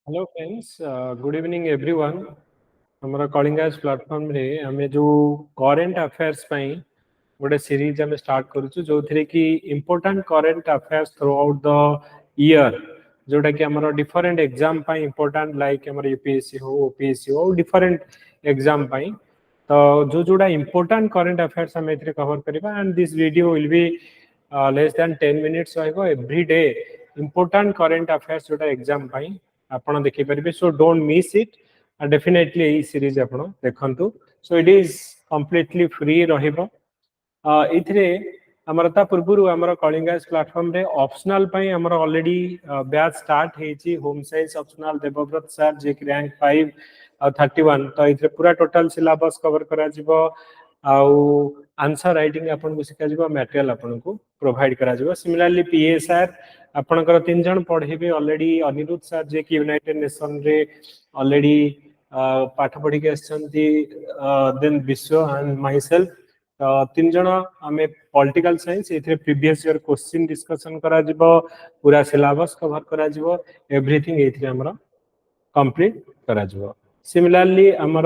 Hello friends, good evening everyone. हमारा Kalinga IAS platform रे हमें जो करंट अफेयर्स पई गोटे सीरीज हमें स्टार्ट करूछु जो थरे कि important current affairs throughout the year, जोटा कि हमारा डिफरेंट एग्जाम पई इंपोर्टेंट लाइक हमारा यूपीएससी हो ओपीएससी हो डिफरेंट एग्जाम पई। तो जो जोड़ा इंपोर्टेंट करंट अफेयर्स हम एथरे कवर करबा and this video will be less than 10 minutes रहइबो every day. Important current affairs जोटा एग्जाम पई आपण देखि परिबे, so don't miss it. Definitely ए सीरीज आपण देखंतु। So it is completely free रहिबो। इथरे हमर ता पूर्वरु हमर कलिंगा प्लेटफॉर्म रे ऑप्शनल पई हमर ऑलरेडी बैच स्टार्ट हेची। Home science optional Debabrata sir जे कि रैंक 5 और 31, तो इथरे पूरा टोटल सिलेबस कवर करा जिवो आउ आंसर राइटिंग आपन को सिखा जिवो, मटेरियल आपन को प्रोवाइड करा जिवो। सिमिलरली पीएसआर आपनकर 3 जण पढेबे ऑलरेडी। अनिरुद्ध सर जे कि यूनाइटेड नेशन रे ऑलरेडी पाठ पढ़ी के आछंती, then Vishwa and myself 3 जण हमें पॉलिटिकल साइंस एथरे प्रीवियस ईयर क्वेश्चन डिस्कशन करा जिवो, पूरा सिलेबस कवर करा जिवो, एवरीथिंग एथरे हमरा कंप्लीट करा जिवो। सिमिलरली हमर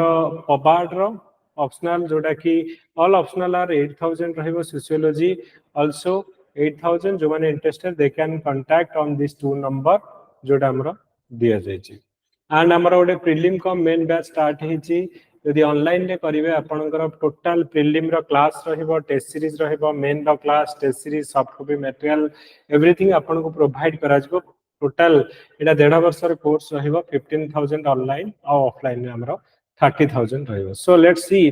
पबार्ड रो ऑप्शनल जोटा कि ऑल ऑप्शनल आर 8000 रहिबो। Sociology also 8000। जो माने interested they can contact on this 2 number जोटा हमरा दिया जाय छी। एंड हमर ओडे प्रीलिम का मेन बैच स्टार्ट हेची। यदि ऑनलाइन रे करिवे आपनकर टोटल प्रीलिम रो क्लास रहिबो, टेस्ट सीरीज रहिबो, मेन रो class, test series, soft copy material, everything आपन को प्रोवाइड करा जिवो। टोटल एटा 1.5 वर्ष रो कोर्स रहिबो। 15000 ऑनलाइन और ऑफलाइन रे हमरो 30000 रहिबो। So let's see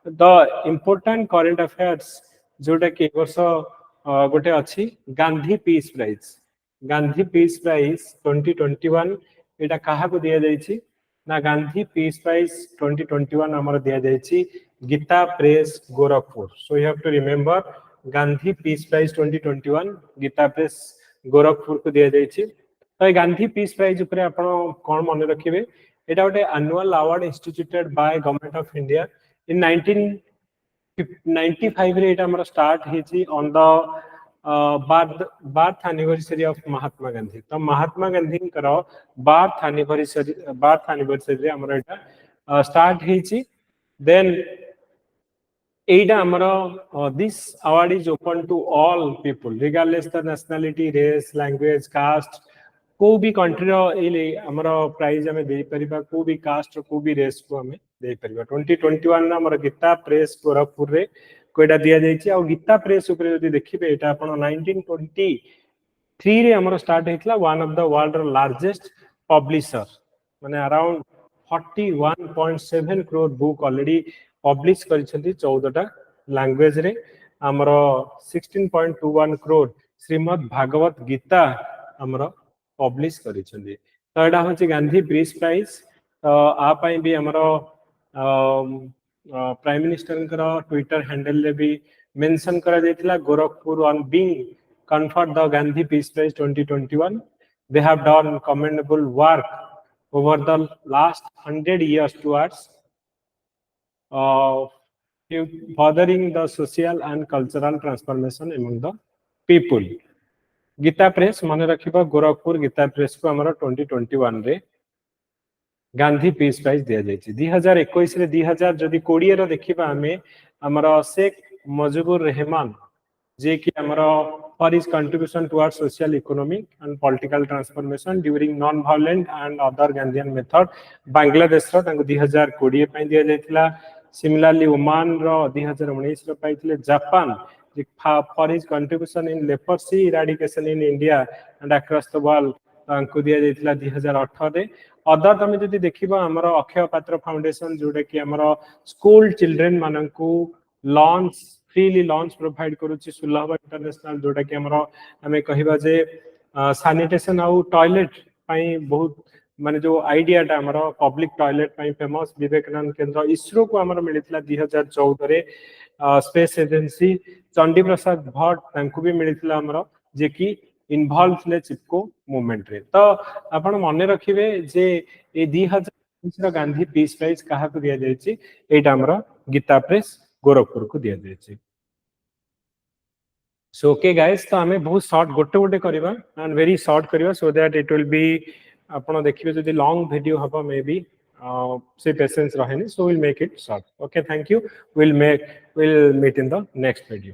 the important current affairs जोटा कि वर्ष गोटे अछि Gandhi peace prize. Gandhi peace prize 2021 एटा काहा को दिया जायछि ना, गांधी पीस प्राइज 2021 हमर दिया जायछि Gita Press Gorakhpur. So you have to remember Gandhi peace prize 2021 Gita Press Gorakhpur को दिया जायछि। तो गांधी पीस प्राइज ऊपर आपण कोन मन रखिबे, एटा गोटे annual award instituted by government of India in 1995 रे। एटा हमर स्टार्ट हेछि on the birth anniversary of Mahatma Gandhi. तो महात्मा गांधी करो बर्थ एनिवर्सरी रे हमर एटा स्टार्ट हेछि। देन एटा हमर this award is open to all people regardless the nationality, race, language, caste. को भी कंट्री रो एले हमर प्राइज हमें दे परिबा, को भी कास्ट को भी रेस को हमें दे परिबा। 2021 हमर गीता प्रेस गोरखपुर रे कोइटा दिया जायछि। आ गीता प्रेस ऊपर यदि देखिबे एटा आपण 1923 रे हमर स्टार्ट हेतला। वन ऑफ द वर्ल्ड रो लार्जेस्ट पब्लिशर, माने around 41.7 crore book already publish करिसेंती 14 टा लैंग्वेज रे। हमर 16.21 करोड़ श्रीमद् भागवत गीता हमर पब्लिश करिसेंती। तो एटा होछि गांधी पीस प्राइज। तो आ पई भी हमर प्राइम मिनिस्टर करो ट्विटर हैंडल रे भी मेंशन करा जायतिला Gorakhpur on being conferred the Gandhi Peace Prize 2021. They have done commendable work over the last 100 years towards furthering the social and cultural transformation among the people. Gita Press मन रखिबा, Gorakhpur Gita press को हमर 2021 रे Gandhi peace prize दिया जायछि। 2021 रे 2020 रो देखिबा हमें हमर शेख मुजीबुर रहमान जे कि हमर for his contribution towards social, economic and political transformation during non violent and other Gandhian method Bangladesh रो तांको 2020 पई दिया जायतिला। सिमिलरली ओमान रो 2019 रो पाइथिले। Japan for his contribution in leprosy eradication in India and across the world तांको दिया जायतिला 2018 रे। अदर तमे जदि देखिबा हमर अक्षय पात्र फाउंडेशन जोटा कि हमर स्कूल चिल्ड्रेन माननकू लॉन्च फ्रीली लॉन्च प्रोवाइड करूची सुलभ इंटरनेशनल, जोटा कि हमर हमें कहिबा जे सैनिटेशन आउ टॉयलेट पई बहुत माने जो आइडियाटा हमर पब्लिक टॉयलेट पई फेमस विवेकानंद केंद्र इसरो को हमर मिलितला 2014 रे। स्पेस एजेंसी चंडी प्रसाद भट्ट तांको भी मिलितला हमर जे कि इन्वॉल्व थिले चिपको मूवमेंट रे। तो आपण मने रखिबे जे ए 2020 रो गांधी पीस प्राइज काहा को दिया जायछि, एटा हमर गीता प्रेस गोरखपुर को दिया जायछि। सो ओके गाइस, तो हमें बहुत शॉर्ट गोटे गोटे करबा एंड वेरी शॉर्ट करबा so that it will be आपण देखिए जदि लॉन्ग वीडियो हबा मे बी से पेशेंस रहेनी, so will make it short. Okay, thank you. Will meet in the next video.